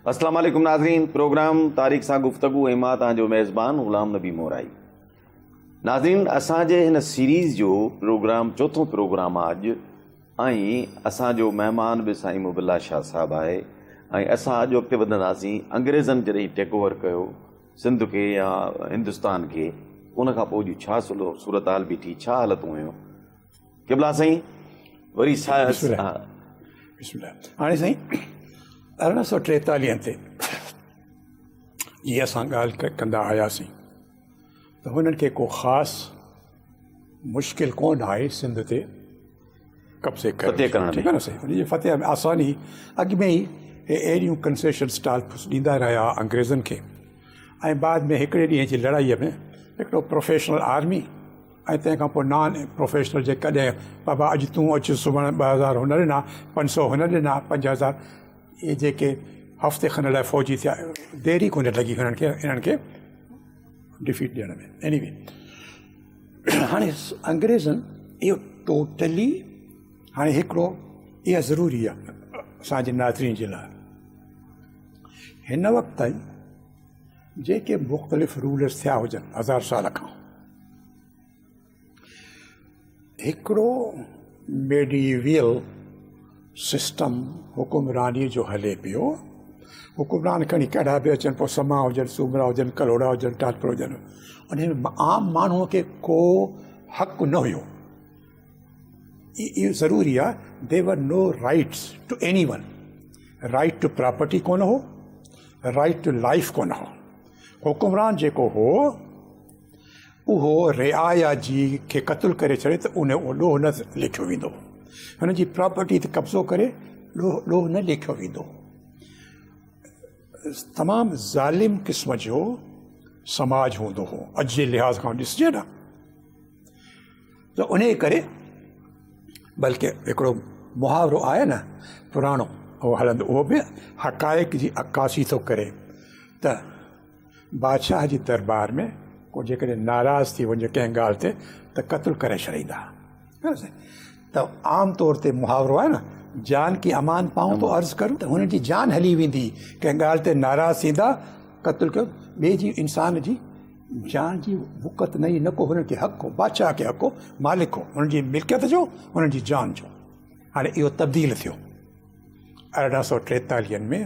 अस्सलाम वालेकुम नाज़रीन, प्रोग्राम तारीख़ सां गुफ्तगू ऐं मां तव्हांजो मेज़बान ग़ुलाम नबी मोराई। नाज़रीन, असांजे हिन सीरीज़ जो प्रोग्राम चोथों प्रोग्राम आहे अॼु ऐं असांजो महिमान बि साईं मुबिल्ला शाह साहिबु आहे ऐं असां अॼु अॻिते वधंदासीं। अंग्रेज़नि जॾहिं टेक ओवर कयो सिंध खे या हिंदुस्तान खे, उनखां पोइ जी छा सूरत हाल बीठी, छा हालतूं हुयूं। क़िबला साईं वरी हाणे साईं 1843 ते जीअं असां ॻाल्हि कंदा आयासीं त हुननि खे को ख़ासि मुश्किल कोन आहे सिंध ते कब्ज़े करण, ठीकु आहे न साईं। हुनजी फतेह में आसानी अॻु में ई अहिड़ियूं कंसेशन स्टाल्स ॾींदा रहिया अंग्रेज़नि खे ऐं बाद में हिकिड़े ॾींहं जी लड़ाईअ में हिकिड़ो प्रोफेशनल आर्मी ऐं तंहिंखां पोइ नॉन प्रोफेशनल जे कॾहिं बाबा अॼु तूं अचु सुभाणे 2000 हुन ॾिना, 500 हुन ॾिना, 5000 इहे जेके हफ़्ते खन लाइ फ़ौजी थिया, देरी कोन लॻी हिननि खे डिफीट ॾियण में। एनीवे हाणे अंग्रेज़नि इहो टोटली हाणे हिकिड़ो इहा ज़रूरी आहे असांजे नाज़रीन जे लाइ। हिन वक़्त ताईं जेके मुख़्तलिफ़ रूलर्स थिया हुजनि 1000 साल खां, हिकिड़ो मेडिवियल सिस्टम हुकुमरानी जो हले पियो। हुकुमरान खणी कहिड़ा बि अचनि, पोइ समा हुजनि, सूमरा हुजनि, कलोड़ा हुजनि, टाटपर हुजनि, उन में आम माण्हूअ खे को हक़ु न हुयो। इहो ज़रूरी आहे। There are no rights to anyone. Right to property कोन हो, राइट टू लाइफ कोन हो। हुकुमरान जेको हो उहो रिआया जी खे क़तलु करे छॾे त उन ॾोह न लिखियो वेंदो, हुनजी प्रॉपर्टी ते कब्ज़ो करे ॾोह न लिखियो वेंदो। तमामु ज़ालिम क़िस्म जो समाज हूंदो हो अॼु जे लिहाज़ खां ॾिसजे न। त उन करे बल्कि हिकिड़ो मुहावरो आहे न पुराणो, उहो हलंदो, उहो बि हक़ाइक़ जी अक्कासी थो करे त बादशाह जी दरबार में को जेकॾहिं नाराज़ थी वञे कंहिं ॻाल्हि ते त क़तलु करे छॾींदा। त आम तौर ते मुहावरो आहे न, जान की अमान पाऊं तो अर्ज़ु करूं, त हुननि जी जान हली वेंदी। कंहिं ॻाल्हि ते नाराज़ थींदा, क़तलु कयो। ॿिए जी इंसान जी जान जी बुक़त न को हुननि खे हक़ु हो, बादशाह खे हक़ु हो, मालिक हो, हुननि जी मिल्कियत जो, हुननि जी जान जो। हाणे इहो तब्दील थियो 1843 में।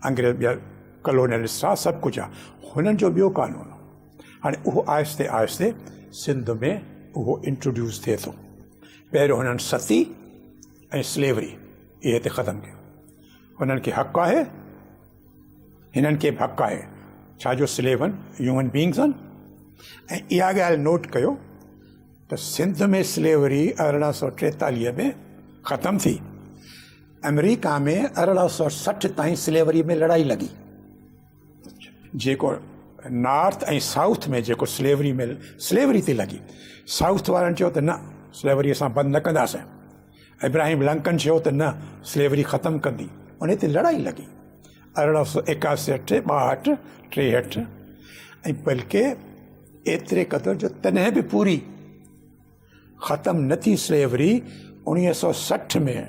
अंग्रेज़ ॿिया कॉलोनियलिस्ट आहे, सभु कुझु आहे, हुननि जो ॿियो कानून। हाणे उहो आहिस्ते आहिस्ते सिंध में उहो इंट्रोड्यूस थिए थो। पहिरियों हुननि सती ऐं स्लेवरी इहे हिते ख़तमु कयो। हुननि खे हक़ु आहे, हिननि खे बि हक़ु आहे, छाजो स्लेव आहिनि, ह्यूमन बींग्स आहिनि। ऐं इहा ॻाल्हि नोट कयो त सिंध में स्लेवरी 1843 में ख़तमु थी। अमेरिका में 1860 ताईं स्लेवरी में लड़ाई लॻी। जेको नॉर्थ ऐं साउथ में जेको स्लेवरी ते लॻी, साउथ वारनि चयो त न, स्लेवरी असां बंदि न कंदासीं। इब्राहिम लिंकन चयो त न, स्लेवरी ख़तमु कंदी। उन ते लड़ाई लॻी 1861, 62, 63। ऐं बल्कि एतिरे क़दुरु जो तॾहिं बि पूरी ख़तमु न थी स्लेवरी। 1960 में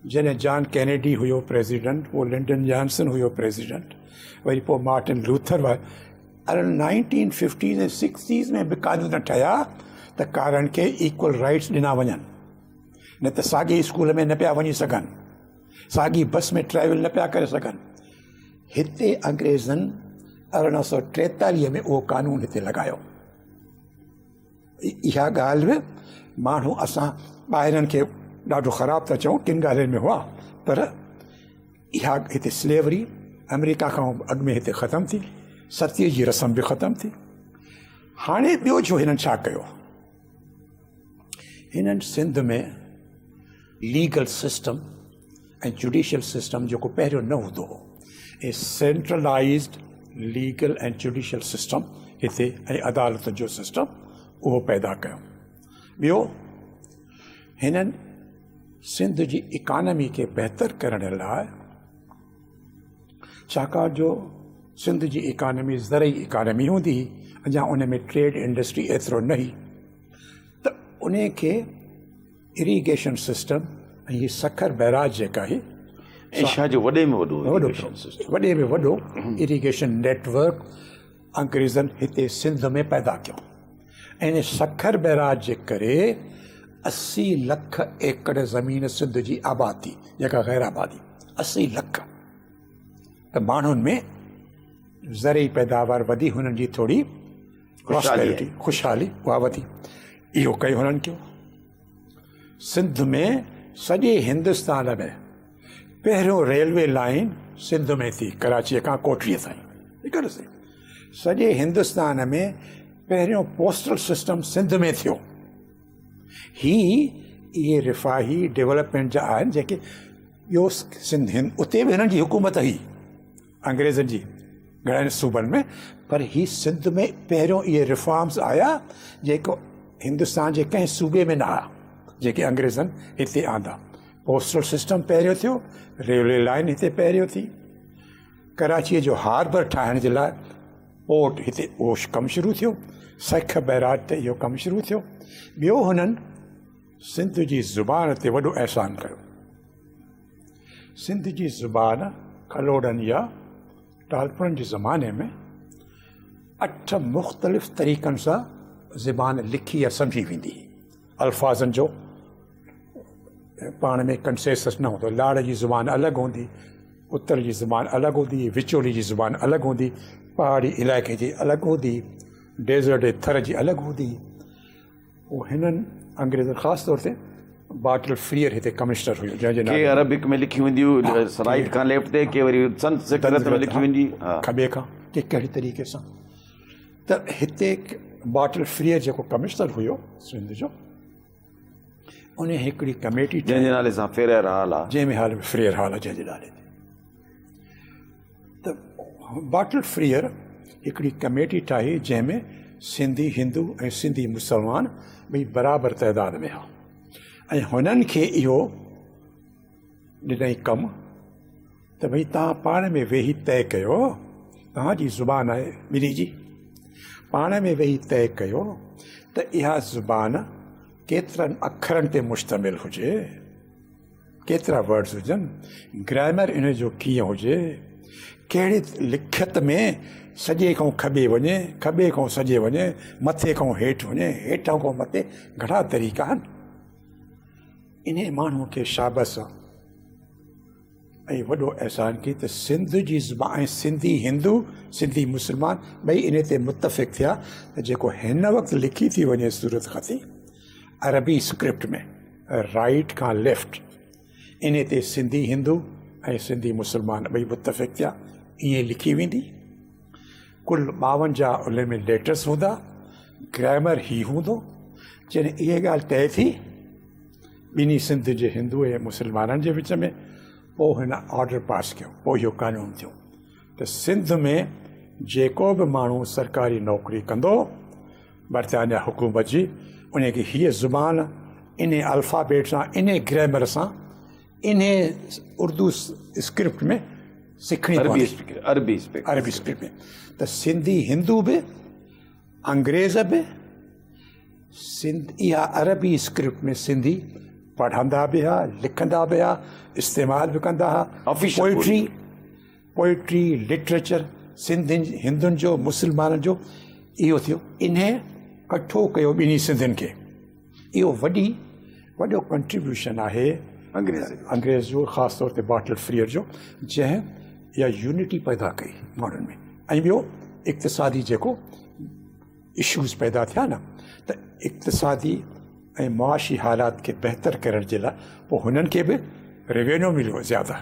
जॾहिं जॉन कैनेडी हुयो प्रेसिडेंट, पोइ लिंडन जॉनसन हुयो प्रेसिडेंट, वरी पोइ मार्टिन लूथर हुआ। 1950s ऐं 60s में बि कानून ठहिया त कारनि खे इक्वल राइट्स ॾिना वञनि, न त साॻी स्कूल में न पिया वञी सघनि, साॻी बस में ट्रेवल न पिया करे सघनि। हिते अंग्रेज़नि 1843 में उहो कानून हिते लॻायो। इहा ॻाल्हि बि माण्हू असां ॿाहिरनि खे ॾाढो ख़राबु था चऊं, किन ॻाल्हियुनि में हुआ, पर इहा हिते स्लेवरी अमेरिका खां अॻु में हिते ख़तमु थी। सतीअ जी रस्म बि ख़तमु थी। हाणे ॿियो जो हिननि छा कयो, हिननि सिंध में लीगल सिस्टम ऐं जुडिशियल सिस्टम जेको पहिरियों न हूंदो हो, ए सेंट्रलाइज़्ड लीगल ऐं जुडिशियल सिस्टम हिते ऐं अदालत जो सिस्टम उहो पैदा कयो। ॿियो हिननि सिंध जी इकानमी खे बहितर करण लाइ, छाकाणि जो सिंध जी इकानमी ज़रई इकानमी हूंदी, अञा उन में ट्रेड इंडस्ट्री एतिरो न हुई, त उन खे इरीगेशन सिस्टम ऐं हीअ सखर बैराज जेका आहे एशिया जो वॾे में वॾो वॾो irrigation system. वॾे में वॾो इरिगेशन नेटवर्क अंग्रेज़नि हिते सिंध में पैदा कयो ऐं इन सखर बैराज जे करे 80 लख एकड़ ज़मीन सिंध जी आबादी जेका गैर आबादी 80 लख त माण्हुनि में ज़रई पैदावार वधी हुननि जी थोड़ी prosperity, ख़ुशहाली उहा वधी इहो कयो हुननि कयो सिंध में सॼे हिंदुस्तान में पहिरियों रेलवे लाइन सिंध में थी कराचीअ खां कोठीअ ताईं सॼे हिंदुस्तान में पहिरियों पोस्टल सिस्टम सिंध में थियो इहे रिफ़ाही डेवलपमेंट जा आहिनि जेके ॿियो सिंध उते बि हिननि जी हुकूमत हुई अंग्रेज़नि जी घणनि सूबनि में पर ही सिंध में पहिरियों इहे रिफॉर्म्स आया जेको हिंदुस्तान जे कंहिं सूबे में न आया जेके अंग्रेज़नि हिते आंदा पोस्टल सिस्टम पहिरियों थियो रेलवे लाइन हिते पहिरियों थी कराचीअ जो हार्बर ठाहिण जे लाइ पोर्ट हिते उहो कमु शुरू थियो सख बैराज ते इहो कमु शुरू थियो ॿियो हुननि सिंध जी ज़ुबान ते वॾो अहसान कयो सिंध जी ज़ुबान खलोड़नि या टालपुरनि जे ज़माने में 8 मुख़्तलिफ़ तरीक़नि सां ज़ुबान लिखी या सम्झी वेंदी अल्फाज़नि जो पाण में कंसेसस न हूंदो लाड़ जी ज़ुबान अलॻि हूंदी उत्तर जी ज़ुबान अलॻि हूंदी विचोली जी ज़ुबान अलॻि हूंदी पहाड़ी इलाइक़े जी अलॻि हूंदी डेज़र्ट थर जी अलॻि हूंदी पोइ हिननि अंग्रेज़नि ख़ासि तौर ते बाटल फ्रीयर हिते कमिश्नर हुयो जंहिंजे के नाले अरबिक में लिखी वेंदियूं राइट खां लेफ्ट ते के वरी संस्कृत में लिखी वेंदी खॿे खां के कहिड़ी तरीक़े सां त हिते बाटल फ्रीयर जेको कमिश्नर हुयो सिंध जो उन हिकिड़ी कमेटी जंहिंजे नाले सां फेरियर हाल आहे जंहिंमें हाल फ्रीयर हाल आहे जंहिंजे नाले ते त बाटल फ्रीयर हिकिड़ी कमेटी ठाही जंहिंमें सिंधी हिंदू ऐं सिंधी मुसलमान ॿई बराबरि तइदाद में हुआ ऐं हुननि खे इहो ॾिनई कमु त भई तव्हां पाण में वेही तइ कयो तव्हांजी ज़ुबान आहे ॿिन्ही जी पाण में वेही तइ कयो त इहा ज़ुबान केतिरनि अखरनि ते मुश्तमिल हुजे केतिरा वर्ड्स हुजनि ग्रामर इन जो कीअं हुजे कहिड़ी लिखत में सॼे खां खॿे वञे खॿे खां सॼे वञे मथे खां हेठि वञे हेठां खां मथे घणा तरीक़ा आहिनि इन माण्हूअ खे शाबस ऐं वॾो अहसान कई त सिंध जी ज़ुबान ऐं सिंधी हिंदू सिंधी मुस्लमान ॿई इन ते मुतफ़िक़ थिया त जेको हिन वक़्तु लिखी थी वञे सूरत ख़ती अरबी स्क्रिप्ट में राइट खां लेफ्ट इन ते सिंधी हिंदू ऐं सिंधी मुस्लमान ॿई मुतफ़िक़ थिया ईअं लिखी वेंदी कुल 52 उन में लेटर्स हूंदा ग्रामर ही हूंदो जॾहिं इहा ॻाल्हि तइ थी ॿिन्ही सिंध जे हिंदू ऐं मुस्लमाननि जे विच में पोइ हिन ऑर्डर पास कयो पोइ इहो कानून थियो त सिंध में जेको बि माण्हू सरकारी नौकरी कंदो बरतानिया हुकूमत जी उनखे हीअ ज़ुबान इन अल्फ़ाबेट सां इन ग्रामर सां इन उर्दू स्क्रिप्ट में सिखणी अरबी स्क्रिप्ट में त सिंधी हिंदू बि अंग्रेज़ बि सिंध इहा अरबी स्क्रिप्ट में सिंधी पढ़ंदा बि हुआ लिखंदा बि हुआ इस्तेमालु बि कंदा हुआ पोइट्री लिटरेचर सिंधियुनि हिंदुनि जो मुस्लमाननि जो इहो थियो इन्हे कठो कयो ॿिन्ही सिंधियुनि खे इहो वॾो कंट्रीब्यूशन आहे अंग्रेज़ जो ख़ासि तौर ते बाटल फ्रीयर जो जंहिं इहा यूनिटी पैदा कई माण्हुनि में ऐं ॿियो इक़्तिसादी जेको इशूज़ पैदा थिया न त इक़्तिसादी ऐं मुआशी हालात खे बहितर करण जे लाइ पोइ हुननि खे बि रेवेन्यू मिलियो ज़्यादा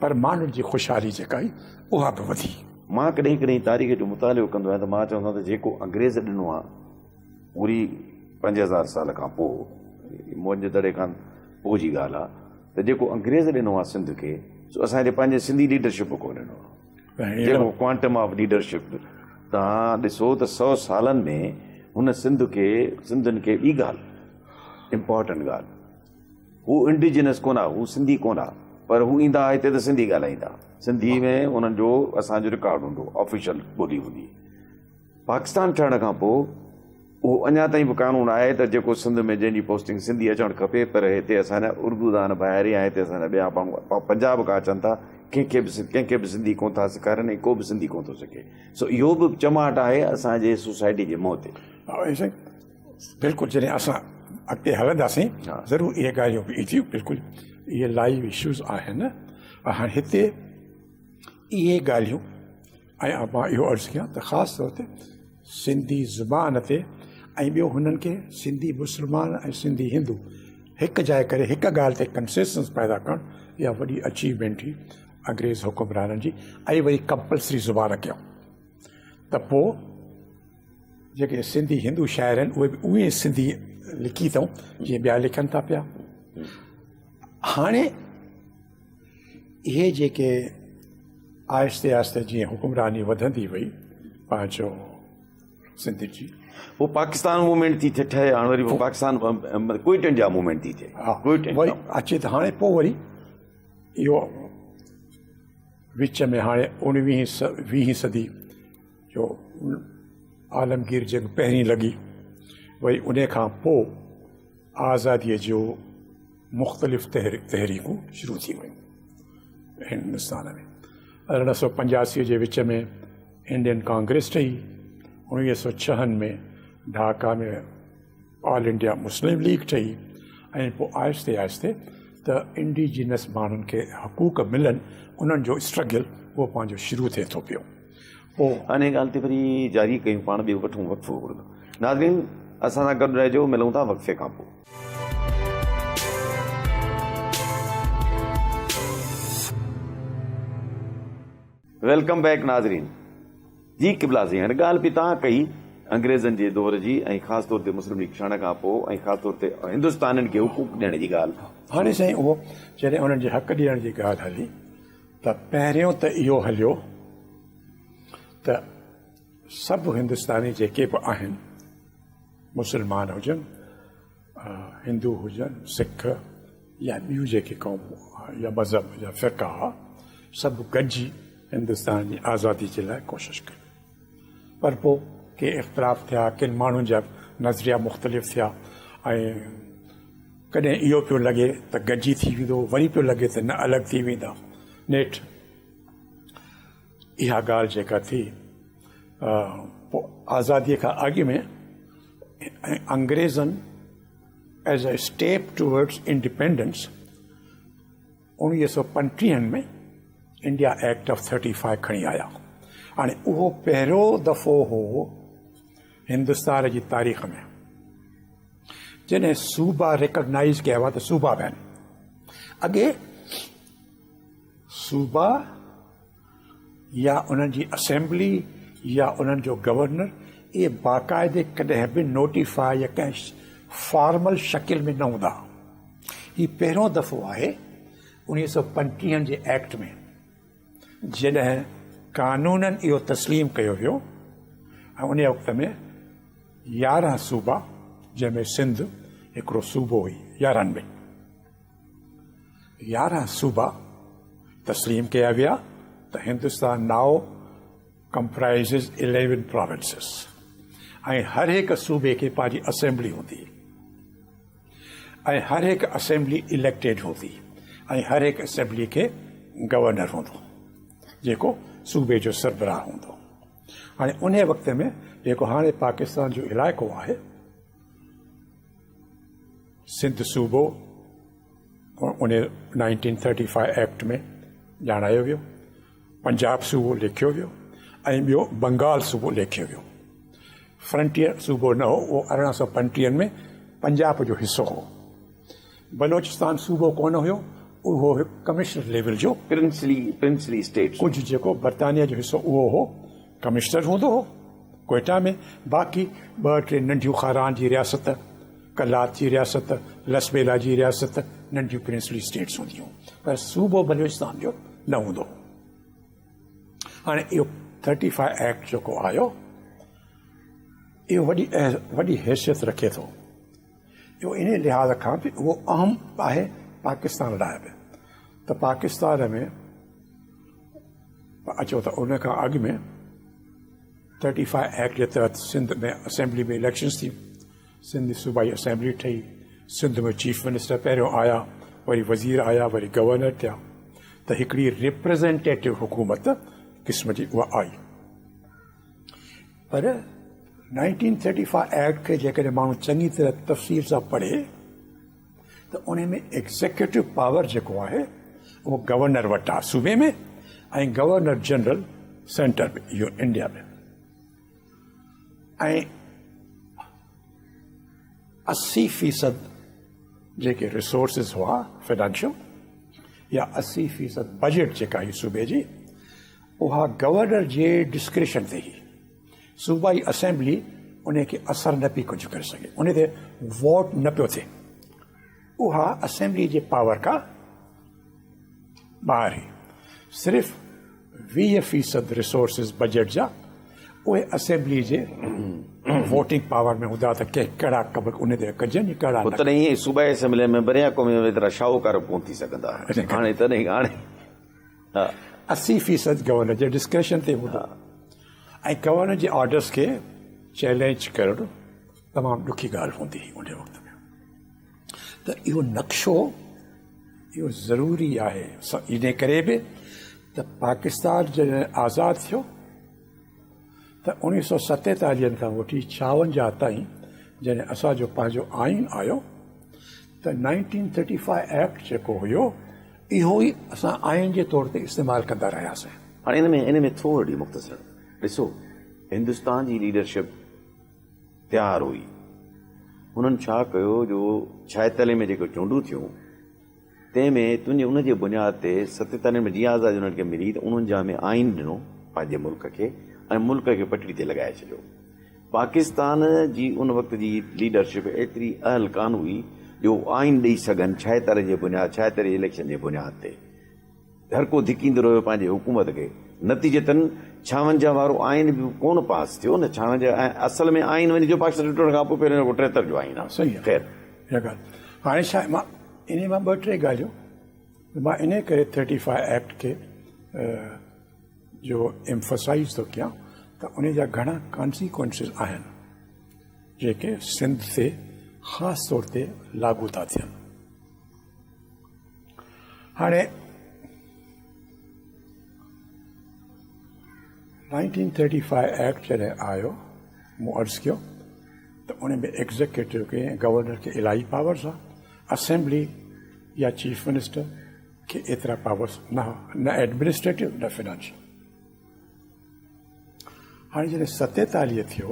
पर माण्हुनि जी ख़ुशहाली जेका आई उहा बि वधी मां कॾहिं कॾहिं तारीख़ जो मुतालियो कंदो आहियां त मां चवंदो आहियां त जेको अंग्रेज़ ॾिनो आहे पूरी 5000 साल खां पोइ मुंहिंजे दड़े खां पोइ जी ॻाल्हि आहे त जेको अंग्रेज़ ॾिनो आहे सिंध खे सो असांजे पंहिंजे सिंधी लीडरशिप को ॾिनो आहे जेको क्वांटम ऑफ लीडरशिप तव्हां ॾिसो त 100 सालनि में हुन सिंधियुनि खे ॿी ॻाल्हि इम्पॉर्टेंट ॻाल्हि हू इंडिजिनस कोन आहे हू सिंधी कोन आहे पर हू ईंदा हिते त सिंधी ॻाल्हाईंदा सिंधी में उन्हनि जो असांजो रिकॉर्ड हूंदो ऑफिशियल ॿोली हूंदी पाकिस्तान ठहण खां पोइ उहो अञा ताईं बि कानून आहे त जेको सिंध में जंहिंजी पोस्टिंग सिंधी अचणु खपे, पर हिते असांजा उर्दू दान ॿाहिरि या हिते असांजा ॿिया माण्हू पंजाब खां अचनि था, कंहिंखे बि सिंधी कोन था सेखारनि ऐं को बि सिंधी कोन थो सिखे। सो इहो बि चमाट आहे असांजे सोसाइटी जे मुंहं ते। बिल्कुलु जॾहिं असां अॻिते हलंदासीं ज़रूरु इहे ॻाल्हियूं बि ईंदियूं। बिल्कुलु इहे लाइव इशूज़ आहिनि। हाणे हिते इहे ॻाल्हियूं ऐं मां इहो अर्ज़ु कयां त ख़ासि तौर ते सिंधी ज़ुबान ते ऐं ॿियो हुननि खे सिंधी मुस्लमान ऐं सिंधी हिंदू हिकु जाइ करे हिकु ॻाल्हि ते कंसेंसस पैदा करणु इहा वॾी अचीवमेंट हुई अंग्रेज़ हुकुमराननि जी। ऐं वरी कंपलसरी ज़ुबान कयूं त पोइ जेके सिंधी हिंदू शाइर आहिनि उहे बि उहे सिंधी लिखी अथऊं जीअं ॿिया लिखनि था पिया। हाणे इहे जेके आहिस्ते आहिस्ते जीअं हुकुमरानी वधंदी वई पंहिंजो सिंध जी, पोइ पाकिस्तान मूवमेंट थी ठहे, हाणे वरी पाकिस्तान क्विटन जा मूवमेंट थी थिए। वरी अचे त हाणे पोइ वरी इहो विच में हाणे 19वीं सदी जो आलमगीर जंग पहिरीं लॻी, वरी उन खां पोइ आज़ादीअ जो मुख़्तलिफ़ तहरीकूं शुरू थी वियूं हिंदुस्तान में। 1885 जे विच में इंडियन कांग्रेस ठही, 1906 में ढाका में ऑल इंडिया मुस्लिम लीग ठही, ऐं पोइ आहिस्ते आहिस्ते त इंडिजिनस माण्हुनि खे हक़ूक़ मिलनि उन्हनि जो स्ट्रगल उहो पंहिंजो शुरू थिए थो पियो। पोइ हाणे ॻाल्हि ते वरी जारी कयूं, पाण बि वठूं वक़्फ़ो। नाज़रीन असां सां गॾु रहिजो, मिलूं था वक़्फ़े खां पोइ। वेलकम बैक नाज़रीन जी। क़िबला साईं, हाणे ॻाल्हि बि तव्हां कई अंग्रेज़नि जे दौर जी ऐं ख़ासि तौर ते मुस्लिम लीग क्षण खां पोइ ऐं ख़ासि तौर ते हिंदुस्तानियुनि खे हुकूक ॾियण जी ॻाल्हि। हाणे साईं उहो जॾहिं उन्हनि जे हक़ ॾियण जी ॻाल्हि हली त पहिरियों त इहो हलियो त सभु हिंदुस्तानी जेके बि आहिनि, मुस्लमान हुजनि, हिंदू हुजनि, सिख या ॿियूं जेके क़ौमूं या मज़हब या फ़िक़ा, सभु गॾिजी हिंदुस्तान जी आज़ादी जे लाइ कोशिशि कई। पर पोइ के इख़्तिलाफ़ थिया, किन माण्हुनि जा नज़रिया मुख़्तलिफ़ थिया, ऐं कॾहिं इहो पियो लॻे त गॾिजी थी वेंदो, वरी पियो लॻे त न अलॻि थी वेंदा। नेठि इहा ॻाल्हि जेका थी पोइ आज़ादीअ खां अॻु में अंग्रेज़नि as a step towards independence 1935 में इंडिया एक्ट ऑफ 35 खणी आया। हाणे उहो पहिरियों दफ़ो हो हिंदुस्तान जी तारीख़ में जॾहिं सूबा रिकॉग्नाइज़ कया हुआ त सूबा बि आहिनि। अॻे सूबा या उन्हनि जी असेंबली या उन्हनि जो गवर्नर इहे बाक़ाइदे कॾहिं बि नोटिफाई या कंहिं फॉर्मल शकिल में न हूंदा। हीउ पहिरियों दफ़ो आहे 1935 जे एक्ट में जॾहिं कानूननि इहो तस्लीम कयो वियो। ऐं उन वक़्त में 11 सूबा, जंहिंमें सिंध हिकिड़ो सूबो हुई 11 में 11 सूबा तस्लीम कया विया त हिंदुस्तान नाउ कंप्राइज़िस 11 प्रोविंसेस, ऐं हर हिकु सूबे खे पंहिंजी असेंबली हूंदी, ऐं हर हिकु असेंबली इलेक्टेड हूंदी, ऐं हर हिकु असेंबली खे गवर्नर हूंदो जेको सूबे जो सरबराह हूंदो। हाणे उन वक़्त में जेको हाणे पाकिस्तान जो इलाइक़ो आहे, सिंध सूबो उन 1935 एक्ट में ॼाणायो वियो, पंजाब सूबो लिखियो वियो, ऐं ॿियो बंगाल सूबो लिखियो वियो। फ्रंटियर सूबो न हो, उहो 1835 में पंजाब जो हिसो हो। बलोचिस्तान सूबो कोन हुयो, उहो हिकु कमिश्नर लेवल जो प्रिंसली स्टेट, कुझु जेको बरतानिया जो हिसो उहो हो, कमिश्नर हूंदो हो कोयटा में। बाक़ी 2-3 नंढियूं खारान जी रियासत, कलात जी रियासत, लसबेला जी रियासत, नंढियूं प्रिंसली स्टेट्स हूंदियूं, पर सूबो बलोचिस्तान जो न हूंदो। हाणे इहो 35 एक्ट जेको आयो, इहो वॾी हैसियत रखे थो। इहो इन लिहाज़ खां बि उहो अहम आहे पाकिस्तान लाइ बि। त पाकिस्तान में अचो त उन खां अॻु में 35 एक्ट जे तहत सिंध में असेंबली में इलेक्शंस थी, सिंध जी सूबाई असेंबली ठही, सिंध में चीफ मिनिस्टर पहिरियों आया, वरी वज़ीर आया, वरी गवर्नर थिया, त हिकिड़ी रिप्रेज़ेंटेटिव हुकूमत क़िस्म जी उहा आई। पर 1935 एक्ट खे जेकॾहिं माण्हू चङी तरह तफ़सील सां पढ़े त उन में एग्ज़ेक्यूटिव पावर जेको आहे उहो गवर्नर वटि आहे सूबे में, ऐं गवर्नर जनरल सेंटर में, इहो इंडिया में। ऐं 80% जेके रिसोर्सिस हुआ फाइनेंशियल, या 80% बजट जेका हुई सूबे जी, उहा गवर्नर जे डिस्क्रिशन ते ही। सूबाई असेंबली उन खे असर न पई कुझु करे सघे, उन ते वोट न पियो थिए, उहा असेंबली जे पावर खां ॿाहिरि हुई। सिर्फ़ 20% रिसोर्सिस बजट जा उहे असेंबली जे वोटिंग पावर में हूंदा त कंहिं कहिड़ा कम उन ते कजनि, कहिड़ा न। तॾहिं ईअं सूबाई असेंबली में बरिया क़ौम में एतिरा शाहूकार कोन थी सघंदा हाणे, तॾहिं हाणे 80% गवर्नर जे डिस्क्रिशन ते हूंदा, ऐं गवर्नर जे ऑर्डर्स खे चैलेंज करणु तमामु ॾुखी ॻाल्हि हूंदी हुई उन वक़्त में। त इहो नक्शो इहो ज़रूरी आहे, इन करे बि त पाकिस्तान जॾहिं आज़ादु थियो त 1947 खां वठी 56 ताईं जॾहिं असांजो पंहिंजो आइन आयो त 1935 एक्ट जेको हुयो इहो ई असां आइन जे तौर ते इस्तेमालु कंदा रहियासीं। हाणे इन में थोरी मुख़्तसर ॾिसो, हिंदुस्तान जी लीडरशिप तयारु हुई, हुननि छा कयो जो 46 में जेको चूंडूं थियूं तंहिंमें तुंहिंजे उन जे बुनियाद ते 47 में जीअं आज़ादी उन्हनि खे मिली त उन्हनि जा में आइन ॾिनो पंहिंजे मुल्क खे, ऐं मुल्क खे पटड़ी ते लॻाए छॾियो। पाकिस्तान जी उन वक़्त जी लीडरशिप एतिरी अहल कान हुई जो आइन ॾेई सघनि 76 जे बुनियाद, 76 इलेक्शन जे बुनियाद ते। हर को धिकींदो रहियो पंहिंजे हुकूमत खे, नतीजतन 56 वारो आइन बि कोन पास थियो न। 56 असल में आइन वञी जो पाकिस्तान टुटण खां पोइ पहिरियों 73 जो आइन आहे। सही आहे, ख़ैर इहा ॻाल्हि हाणे छा आहे, मां इन मां 2-3 ॻाल्हियूं मां इन करे 35 एक्ट खे जो एम्फसाइज़ थो कयां त उन जा घणा कॉन्सिक्वेंसिस आहिनि जेके सिंध ते ख़ासि तौर ते लागू था थियनि। हाणे 1935 एक्ट जॾहिं आयो, मूं अर्ज़ु कयो त उन में एग्ज़ेक्यूटिव खे ऐं गवर्नर खे इलाही पावर्स आहे, असेंबली या चीफ मिनिस्टर खे एतिरा पावर्स न एडमिनिस्ट्रेटिव न फाइनेंशियल। हाणे जॾहिं 47 थियो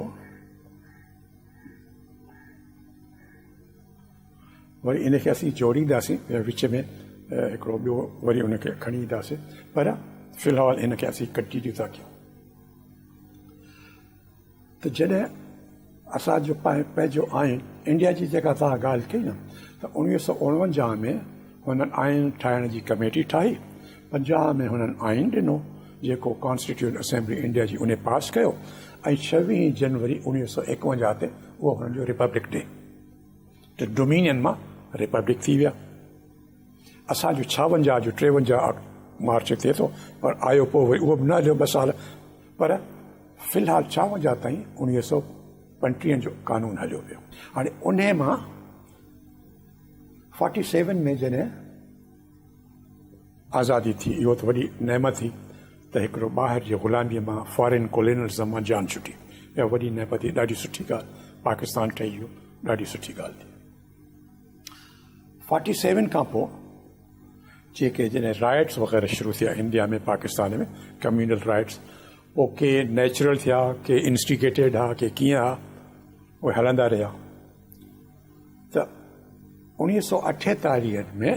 वरी इनखे असीं जोड़ींदासीं, विच में हिकिड़ो ॿियो वरी उनखे खणी ईंदासीं, पर फ़िलहालु इनखे असीं कंटिन्यू था कयूं। त जॾहिं असांजो पंहिंजो आइन इंडिया जी जेका तव्हां ॻाल्हि कई न, त 1949 में हुननि आइन ठाहिण जी कमेटी ठाही, 50 में हुननि आइन ॾिनो जेको कॉन्स्टिट्यूंट असेंबली इंडिया जी उन पास कयो, ऐं 26 जनवरी 1951 ते उहो हुननि जो रिपब्लिक डे, त डोमिनियन मां रिपब्लिक थी विया। असांजो 56 जो 53 मार्च थिए थो, पर आयो पोइ वरी उहो बि न हलियो 2 साल, पर फ़िलहालु 56 ताईं 1935 जो कानून हलियो पियो। हाणे उन मां 47 में जॾहिं आज़ादी थी, इहो त वॾी नेमत थी त हिकिड़ो ॿाहिरि जे ग़ुलामीअ मां फॉरेन कोलोनियलिज़म मां जान छुटी, इहा वॾी नेमत थी, ॾाढी सुठी ॻाल्हि, पाकिस्तान ठही वियो, ॾाढी सुठी ॻाल्हि थी। 47 खां पोइ जेके जॾहिं राइट्स वग़ैरह शुरू थिया इंडिया में, पाकिस्तान में कम्यूनल राइट्स, पोइ के नेचुरल थिया, के इंस्टिगेटेड हा, के कीअं हा, उहे हलंदा रहिया। त 1948 में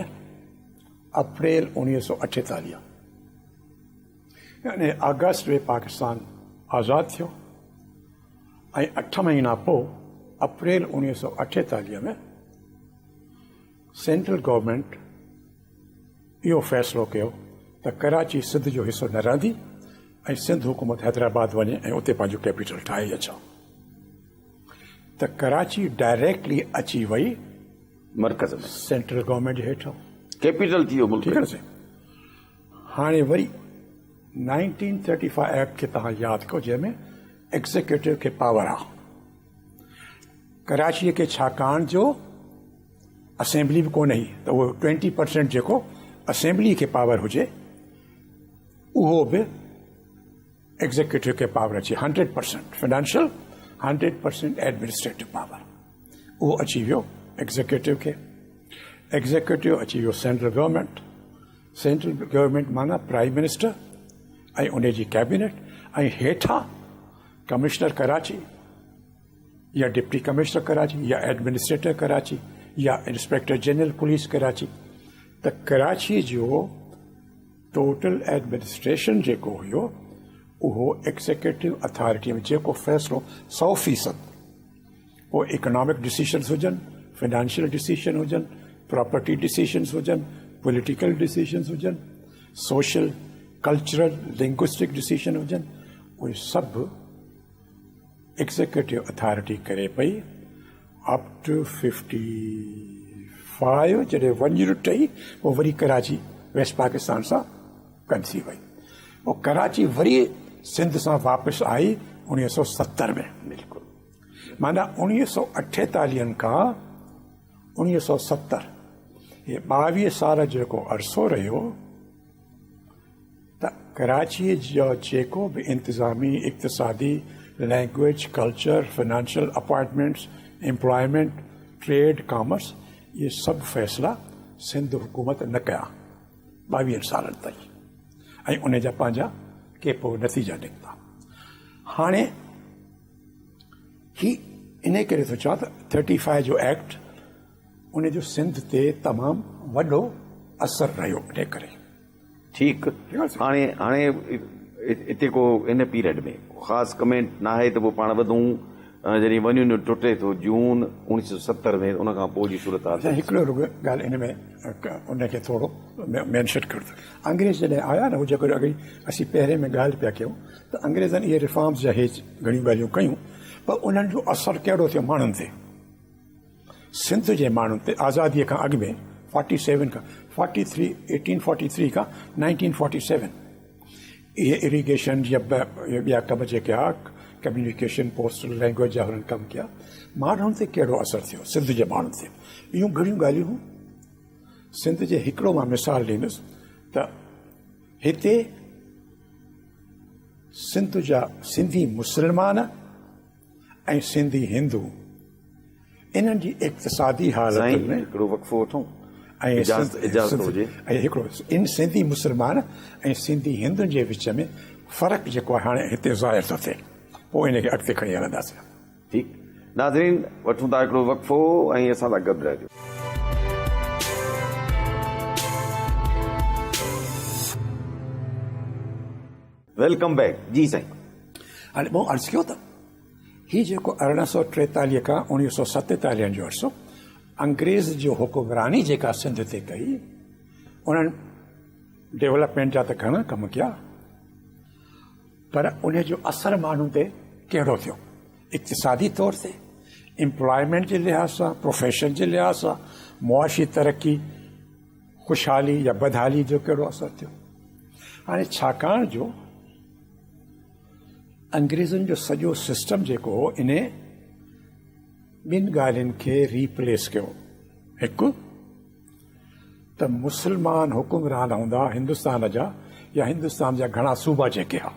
अप्रैल 1948 यानी अगस्त में पाकिस्तान आज़ादु थियो, ऐं 8 महीना पोइ अप्रैल 1948 में सेंट्रल गवर्नमेंट इहो फ़ैसिलो कयो त कराची सिंध जो हिसो न रहंदी, ऐं सिंध हुकूमत हैदराबाद वञे ऐं उते पंहिंजो कैपिटल ठाहे अचूं। त कराची डायरेक्टली अची वई मरकज़ में, सेंट्रल गवर्नमेंट जे हेठां कैपिटल थी वियो मुल्क। ठीकु आहे। हाणे वरी 1935 एक्ट खे तव्हां यादि कयो, जंहिंमें एग्ज़ीक्यूटिव खे पावर आहे। कराचीअ खे छाकाणि जो असेंबली बि कोन्हे त उहो 20% जेको असेंबली खे पावर हुजे उहो बि एग्ज़ीक्यूटिव खे पावर अचे। 100% फाइनेंशियल, 100% एडमिनिस्ट्रेटिव पावर उहो अची वियो एग्ज़ीक्यूटिव खे। एग्ज़ीक्यूटिव अची वियो सेंट्रल गवर्नमेंट। सेंट्रल गवर्नमेंट माना प्राइम मिनिस्टर ऐं उन जी कैबिनेट, ऐं हेठां कमिश्नर कराची या डिप्टी कमिश्नर कराची या एडमिनिस्ट्रेटर कराची या इंस्पेक्टर जनरल पुलिस कराची। त कराची जो टोटल एडमिनिस्ट्रेशन जेको हुयो उहो एग्ज़ीक्यूटिव अथॉरिटी में जेको फ़ैसिलो 100% उहो इकोनॉमिक डिसीजन्स हुजनि, फाइनेंशियल डिसीजन हुजनि, प्रॉपर्टी डिसीजन्स हुजनि, पॉलिटिकल डिसीजन्स हुजनि, सोशल कल्चरल लिंग्विस्टिक डिसीजन हुजनि, उहे सभु एग्ज़ीक्यूटिव अथॉरिटी करे पई। अप टू 55 जॾहिं 1 यूनिट ठही पोइ वरी कराची वेस्ट पाकिस्तान सां गॾु थी वई। पोइ कराची वरी सिंध सां वापसि आई 1970 में। बिल्कुलु माना 1948 खां 1970 ये 22 साल जेको अरसो रहियो त कराचीअ जो जेको बि इंतिज़ामी, इक़्तिसादी, language, culture, financial appointments, employment, trade, commerce, ये सभु फ़ैसिला सिंध हुकूमत न कया 22 सालनि ताईं, ऐं उन जा पंहिंजा के पोइ नतीजा निकिता। हाणे ही इन करे थो चवां त 35 जो एक्ट उन जो सिंध ते तमामु वॾो असरु रहियो इन करे। ठीकु। हाणे हिते को इन पीरियड में ख़ासि कमेंट न आहे त पोइ पाण वधूं। जॾहिं 1 यूनिट टुटे थो जून 1970 में, उन खां पोइ जी सूरत हाल। हिकिड़ो ॻाल्हि इन में उनखे थोरो मेंशन कयो। अंग्रेज़ जॾहिं आया न, उहो जेको अॻे असीं पहिरें में ॻाल्हि पिया कयूं त अंग्रेज़नि इहे रिफॉर्म्स जा हेठि घणियूं ॻाल्हियूं कयूं, पर उन्हनि जो असरु कहिड़ो थियो माण्हुनि ते, सिंध जे माण्हुनि ते। आज़ादीअ खां अॻु में 47 खां 43 1843 खां 1947 इहे इरीगेशन या ॿिया कम जेके आहे कम्युनिकेशन, पोस्टल लैंग्वेज जा हुननि कमु कया। माण्हुनि ते कहिड़ो असरु थियो सिंध जे माण्हुनि ते, इहो घणियूं ॻाल्हियूं। सिंध जे हिकिड़ो मां मिसाल ॾींदुसि त हिते सिंध जा सिंधी मुस्लमान ऐं सिंधी हिंदू इन्हनि जी इक़्तिसादी हालत में हिकिड़ो वक़फ़ो वठूं ऐं इजाज़त हुजे। ऐं हिकिड़ो इन सिंधी मुस्लमान ऐं सिंधी हिंदुनि जे विच में फ़र्क़ु जेको आहे हाणे हिते ज़ाहिर थो थिए, पोइ इनखे अॻिते खणी हलंदासीं। ठीकु नाज़रीन, वठूं था हिकिड़ो वक़फ़ो ऐं असां सां गॾु रहिजो। Welcome back. जी साईं। हाणे मूं अर्ज़ु कयो त हीउ जेको 1843 खां 1947 जो अर्सो अंग्रेज़ जो हुकुमरानी जेका सिंध ते कई, उन्हनि डेवलपमेंट जा त घणा कम कया, पर उन जो असरु माण्हुनि ते कहिड़ो थियो, इक़्तिसादी तौर ते, एम्प्लॉयमेंट जे लिहाज़ सां, प्रोफेशन जे लिहाज़ सां, मुआशी तरक़ी, ख़ुशहाली या बदहाली जो कहिड़ो असरु थियो। हाणे छाकाणि जो अंग्रेज़नि जो सॼो सिस्टम जेको हो इन ॿिनि ॻाल्हियुनि खे रीप्लेस कयो। हिकु त मुस्लमान हुकुमरान हूंदा हिंदुस्तान जा, या हिंदुस्तान जा घणा सूबा जेके हा,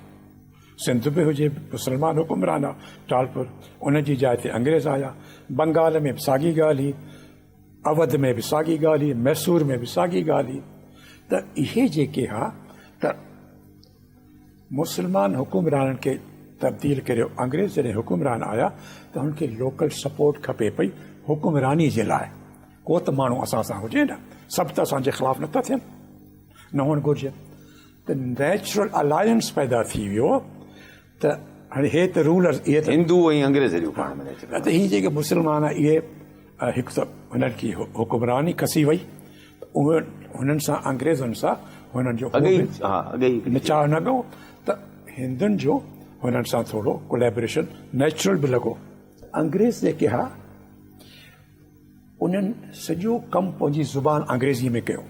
सिंध बि हुजे मुस्लमान हुकुमरान आहे, टालपुर, उन जी जाइ ते अंग्रेज़ आया। बंगाल में बि साॻी ॻाल्हि हुई, अवध में बि साॻी ॻाल्हि हुई, मैसूर में बि साॻी ॻाल्हि हुई। त इहे जेके हा त मुस्लमान हुकुमराननि खे तब्दील करियो। अंग्रेज़ जॾहिं हुकुमरान आया त हुनखे लोकल सपोर्ट खपे पई हुकुमरानी जे लाइ। को त माण्हू असां सां हुजे न, सभु त असांजे ख़िलाफ़ु नथा थियनि, न हुअणु घुरिजे। त नेचुरल अलायंस पैदा थी वियो त हाणे हे त रूलर्स इहे त हिंदू ऐं अंग्रेज़ जूं पाण में त इहे जेके मुस्लमान इहे हिकु त हुननि की हुकुमरानी खसी वई, उहे हुननि सां अंग्रेज़नि सां हुननि जो निचाउ न कयो, त हिंदुनि जो हुननि सां थोरो कोलेबोरेशन नेचुरल बि लॻो। अंग्रेज़ जेके हा उन्हनि सॼो कमु पंहिंजी ज़ुबान अंग्रेज़ी में कयो।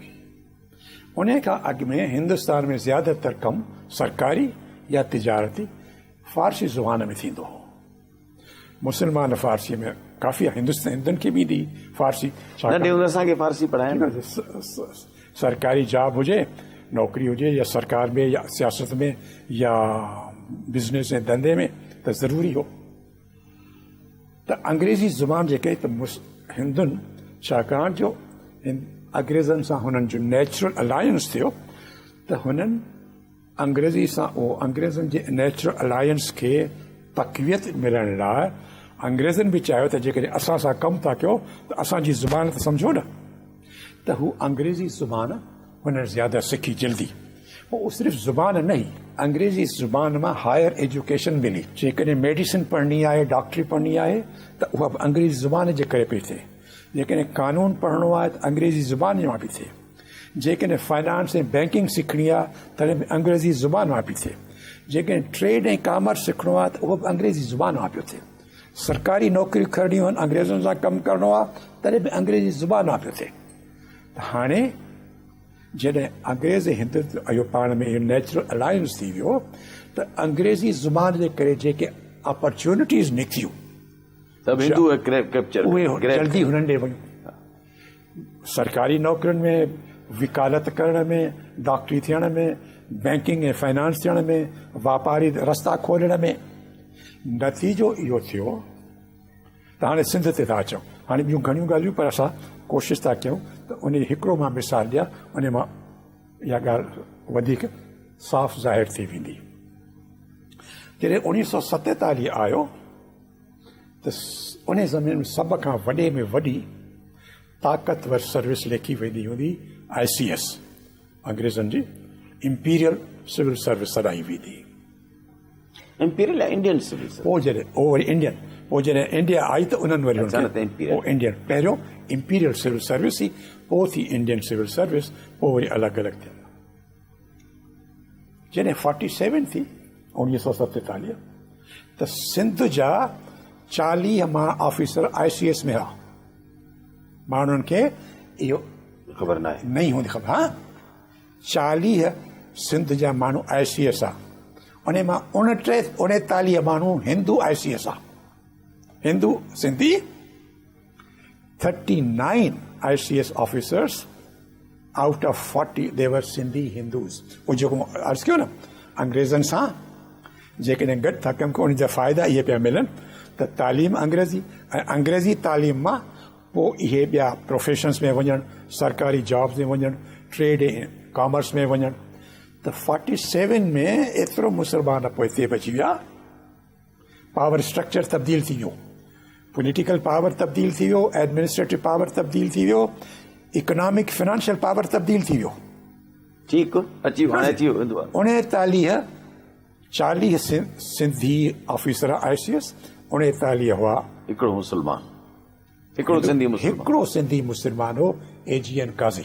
उन खां अॻु में हिंदुस्तान में ज़्यादातर कमु सरकारी या तिजारती फ़ारसी ज़ुबान में थींदो हो। मुस्लमान फ़ारसी में काफ़ी हिंदुनि खे बि ईंदी फ़ारसी। नंढे हूंदे असांखे फारसी पढ़ाइनि। सरकारी जॉब हुजे, नौकरी हुजे, या सरकार में या सियासत में या बिज़नेस ऐं धंधे में, त ज़रूरी हो त अंग्रेज़ी ज़ुबान जेके त हिंदुनि, छाकाणि जो अंग्रेज़नि सां हुननि जो नेचुरल अलायंस थियो त हुननि अंग्रेज़ी सां उहो अंग्रेज़नि जे नेचुरल अलायंस खे तक़वियत मिलण लाइ अंग्रेज़नि बि चाहियो त जेकॾहिं असां सां कमु था कयो त असांजी ज़ुबान त सम्झो न, त हू अंग्रेज़ी ज़ुबान हुननि ज़्यादा सिखी जल्दी। वो सिर्फ़ ज़ुबान नहीं, अंग्रेज़ी ज़ुबान मां हायर एजुकेशन मिली। जेकॾहिं मेडिसिन पढ़नी आहे, डॉक्टरी पढ़नी आहे त उहा अंग्रेज़ी ज़ुबान जे करे पई थिए। जेकॾहिं कानून पढ़णो आहे त अंग्रेज़ी ज़ुबान मां पई थिए। जेकॾहिं फाइनेंस ऐं बैंकिंग सिखणी आहे तॾहिं बि अंग्रेज़ी ज़ुबान मां पई थिए। जेकॾहिं ट्रेड ऐं कॉमर्स सिखणो आहे त उहो बि अंग्रेज़ी ज़ुबान मां पियो थिए। सरकारी नौकरियूं खणणियूं आहिनि, अंग्रेज़नि सां कमु करिणो आहे तॾहिं बि अंग्रेज़ी ज़ुबान मां पियो थिए। त हाणे जॾहिं अंग्रेज़ हिंदु इहो पाण में इहो नेचुरल अलायंस थी वियो त अंग्रेज़ी ज़ुबान जे करे जेके अपॉर्चुनिटीज़ निकितियूं उहे जल्दी हुननि ॾे वयूं। सरकारी नौकरियुनि में, वकालत करण में, डॉक्टरी थियण में, बैंकिंग ऐं फाइनेंस थियण में, वापारी रस्ता खोलण में। नतीजो इहो थियो त हाणे सिंध ते था अचूं। हाणे ॿियूं घणियूं ॻाल्हियूं, पर असां कोशिशि था कयूं त उन हिकिड़ो मां मिसाल ॾियां, उन मां इहा ॻाल्हि वधीक साफ़ ज़ाहिर थी वेंदी। जॾहिं 1947 आयो त उन ज़मीन में सभ खां वॾे में वॾी ताक़तवर सर्विस लिखी वेंदी हूंदी ICS, अंग्रेज़नि जी इंपीरियल सिविल सर्विस सॾाई वेंदी। Imperial Indian civil service. पोइ जॾहिं वरी इंडियन, पोइ जॾहिं इंडिया आई त उन्हनि वरी इंडियन, पहिरियों इंपीरियल सिविल सर्विस ही, पोइ थी इंडियन सिविल सर्विस, पोइ वरी अलॻि अलॻि थिया। जॾहिं 47 थी 1947 त सिंध जा 40 मां ऑफिसर ICS में हुआ। माण्हुनि खे इहो ख़बर न आहे, नहीं हूंदी ख़बर। हा, 40 सिंध जा माण्हू ICS आहे। उन मां 39 माण्हू हिंदू ICS आहे। Hindu Sindhi 39 ICS officers out of 40 दे वर सिंधी हिंदूज़। उहो जेको अर्ज़ु कयो न, अंग्रेज़नि सां जेकॾहिं गॾु था कमु कयो उन जा फ़ाइदा इहे पिया मिलनि त तालीम अंग्रेज़ी, ऐं अंग्रेज़ी तालीम मां पोइ इहे ॿिया प्रोफेशन्स में वञणु, सरकारी जॉब्स में वञणु, ट्रेड ऐं कॉमर्स में वञणु। त 47 में एतिरो मुसलमान पोइ हिते बची विया। पावर स्ट्रक्चर तब्दील थी वियो, पॉलिटिकल पावर तब्दील थी वियो, एडमिनिस्ट्रेटिव पावर तब्दील थी वियो, इकोनॉमिक फाइनेंशियल पावर तब्दील थी वियो। ठीकु अची हाणे अची वेंदो आहे। 40 सिंधी ऑफिसर ICS, 39 हुआ हिकिड़ो मुस्लमान, हिकिड़ो सिंधी मुस्लमान हो AGN काज़ी।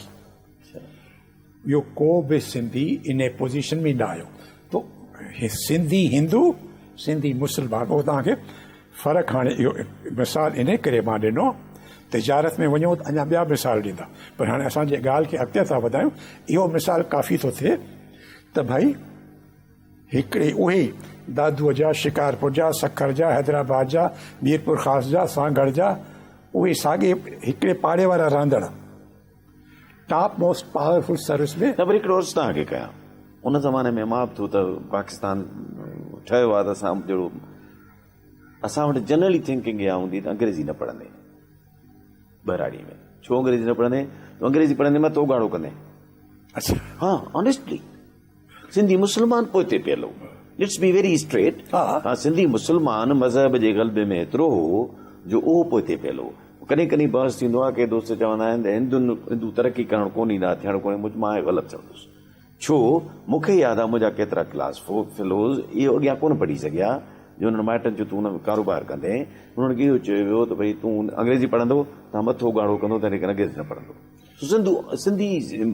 ॿियो को बि सिंधी इन पोज़ीशन में न आयो। तो सिंधी हिंदू, सिंधी मुस्लमान, उहो तव्हांखे फ़र्क़ु हाणे इहो मिसाल इन करे मां ॾिनो। तिजारत में वञो त अञा ॿिया मिसाल ॾींदा, पर हाणे असांजे ॻाल्हि खे अॻिते था वधायूं। इहो मिसाल काफ़ी थो थिए त भई हिकिड़े उहे दादूअ जा, शिकारपुर जा, सखर जा, हैदराबाद जा, मीरपुर ख़ास जा, सांगड़ जा, उहे साॻे हिकिड़े पाड़े वारा Randad top most powerful service में। न पर हिकिड़ो अर्ज़ु तव्हांखे कयां, उन ज़माने में मां बि थो त पाकिस्तान ठहियो आहे त असां जहिड़ो असां वटि जनरली थिंकिंग इहा हूंदी त अंग्रेज़ी न पढ़ंदे बहराड़ी में। छो अंग्रेज़ी न पढ़ंदे? तो अंग्रेज़ी पढ़ंदे मां तो गाढ़ो कंदे। अच्छा, हाँ, ऑनेस्टली सिंधी मुस्लमान पोइ हिते पियल हो। Let's be very straight. हा, सिंधी मुस्लमान मज़हब जे ग़लबे में एतिरो हो जो उहो पोइ हिते पियल हो। कॾहिं कॾहिं बहस थींदो आहे के दोस्त चवंदा आहिनि त हिंदू तरक़ी करणु कोन ईंदा, थियणु कोन्हे। मां ग़लति चवंदुसि, छो मूंखे यादि आहे मुंहिंजा केतिरा क्लास फेलोज़ इहो अॻियां कोन पढ़ी सघिया जो हुननि माइटनि जो तूं हुन में कारोबार कंदे। हुननि खे इहो चयो वियो त भई तूं अंग्रेज़ी पढ़ंदो त मथो ॻाढ़ो कंदो, तंहिं करे अंग्रेज़ी न पढ़ंदो। सिंधी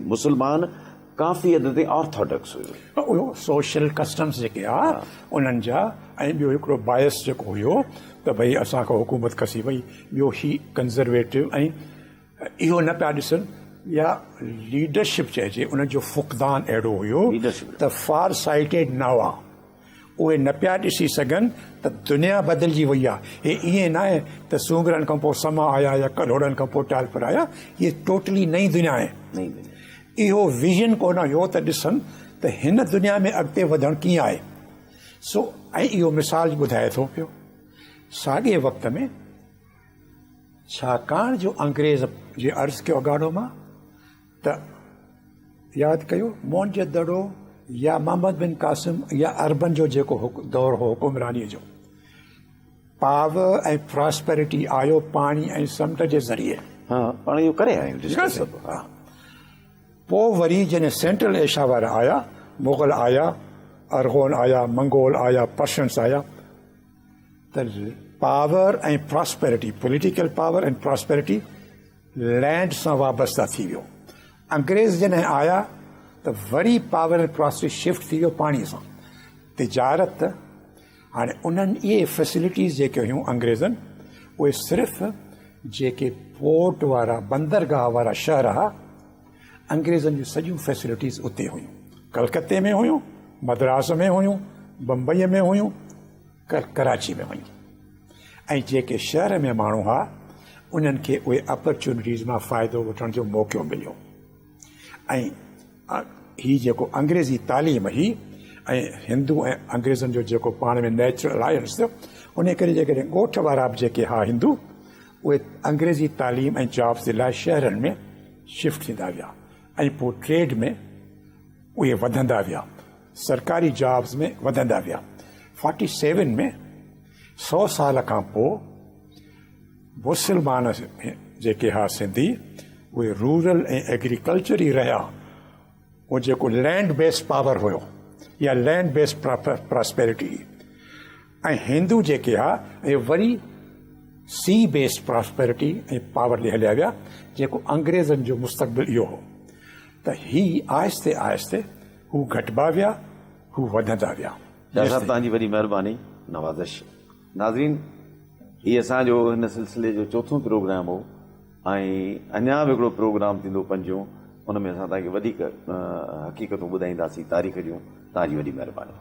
मुस्लमान काफ़ी हद ते ऑर्थोडॉक्स हुयो। उहो सोशल कस्टम्स जेके आहे उन्हनि जा, ऐं ॿियो हिकिड़ो बायस जेको हुयो त भई असांखां हुकूमत खसी वई, ॿियो ही कंज़र्वेटिव, ऐं इहो न पिया ॾिसनि या लीडरशिप चइजे, उनजो फुक़दान अहिड़ो हुयो त फार साइटेड न हुआ। उहे न पिया ॾिसी सघनि त दुनिया बदिलजी वई आहे। हे ईअं न आहे त सूंगरनि खां पोइ समा आया या करोड़नि खां पोइ टालपर आया, इहे टोटली नई दुनिया आहे। इहो विजन कोन हुयो त ॾिसनि त हिन दुनिया में अॻिते वधणु कीअं आहे। सो ऐं इहो मिसाल ॿुधाए थो पियो। साॻिए वक़्त में छाकाणि जो अंग्रेज़ जे अर्ज़ु कयो अॻाड़ो मां त यादि कयो मोहनजोदड़ो या मोहम्मद बिन कासिम या अरबन जो जेको दौरु हो हुकुमरानीअ जो, पावर ऐं प्रॉस्पेरिटी आयो पाणी ऐं समुंड जे ज़रिए। हा, पाण इहो करे आहियूं। हा, पोइ वरी जॾहिं सेंट्रल एशिया वारा आया, मुग़ल आया, अरगोन आया, मंगोल आया, पर्शियंस आया, त पावर ऐं प्रॉस्पेरिटी, पॉलिटिकल पावर ऐं प्रॉस्पेरिटी लैंड सां वाबस्ता थी वियो। अंग्रेज़ जॾहिं आया त वरी पावर ऐं प्रॉस्पेरिटी शिफ्ट थी वियो पाणीअ सां। तिजारत हाणे उन्हनि इहे फैसिलिटीज़ जेके हुयूं अंग्रेज़नि, उहे सिर्फ़ु जेके पोर्ट वारा बंदरगाह वारा शहर हुआ, अंग्रेज़नि जूं सॼियूं फैसिलिटीज़ उते हुयूं। कलकत्ते में हुयूं, मद्रास में हुयूं, बम्बईअ में हुयूं, कराची में हुयूं। ऐं जेके शहर में माण्हू हुआ उन्हनि खे उहे अपॉर्चुनिटीज़ मां फ़ाइदो वठण जो मौक़ो मिलियो। ऐं ही जेको अंग्रेज़ी तालीम ही ऐं हिंदू ऐं अंग्रेज़नि जो जेको पाण में नेचुरल अलायंस थियो, उन करे जेकॾहिं ॻोठ वारा बि जेके हा हिंदू, उहे अंग्रेज़ी तालीम ऐं जॉब्स जे लाइ शहरनि में शिफ्ट थींदा विया ऐं पोइ ट्रेड में उहे वधंदा विया, सरकारी जॉब्स में वधंदा विया। 47 में 100 साल खां पोइ मुस्लमान जेके हा सिंधी, उहे रूरल ऐं एग्रीकल्चर ई रहिया। उहो जेको लैंड बेस्ड पावर हुयो या लैंड बेस्ड प्रॉस्पेरिटी, ऐं हिंदू जेके हा इहे वरी सी बेस्ड प्रॉस्पेरिटी ऐं पावर ॾे हलिया विया, जेको अंग्रेज़नि जो मुस्तक़बिल इहो हो। त ही आहिस्ते आहिस्ते हू घटिबा विया, हू वधंदा विया। साहिब तव्हांजी वॾी महिरबानी, नवाज़िश। नाज़रीन, हीअ असांजो हिन सिलसिले जो चोथों प्रोग्राम हो ऐं अञा बि हिकिड़ो प्रोग्राम थींदो पंजो, हुन में असां तव्हांखे वधीक हक़ीक़तूं ॿुधाईंदासीं तारीख़ जूं। तव्हांजी वॾी महिरबानी।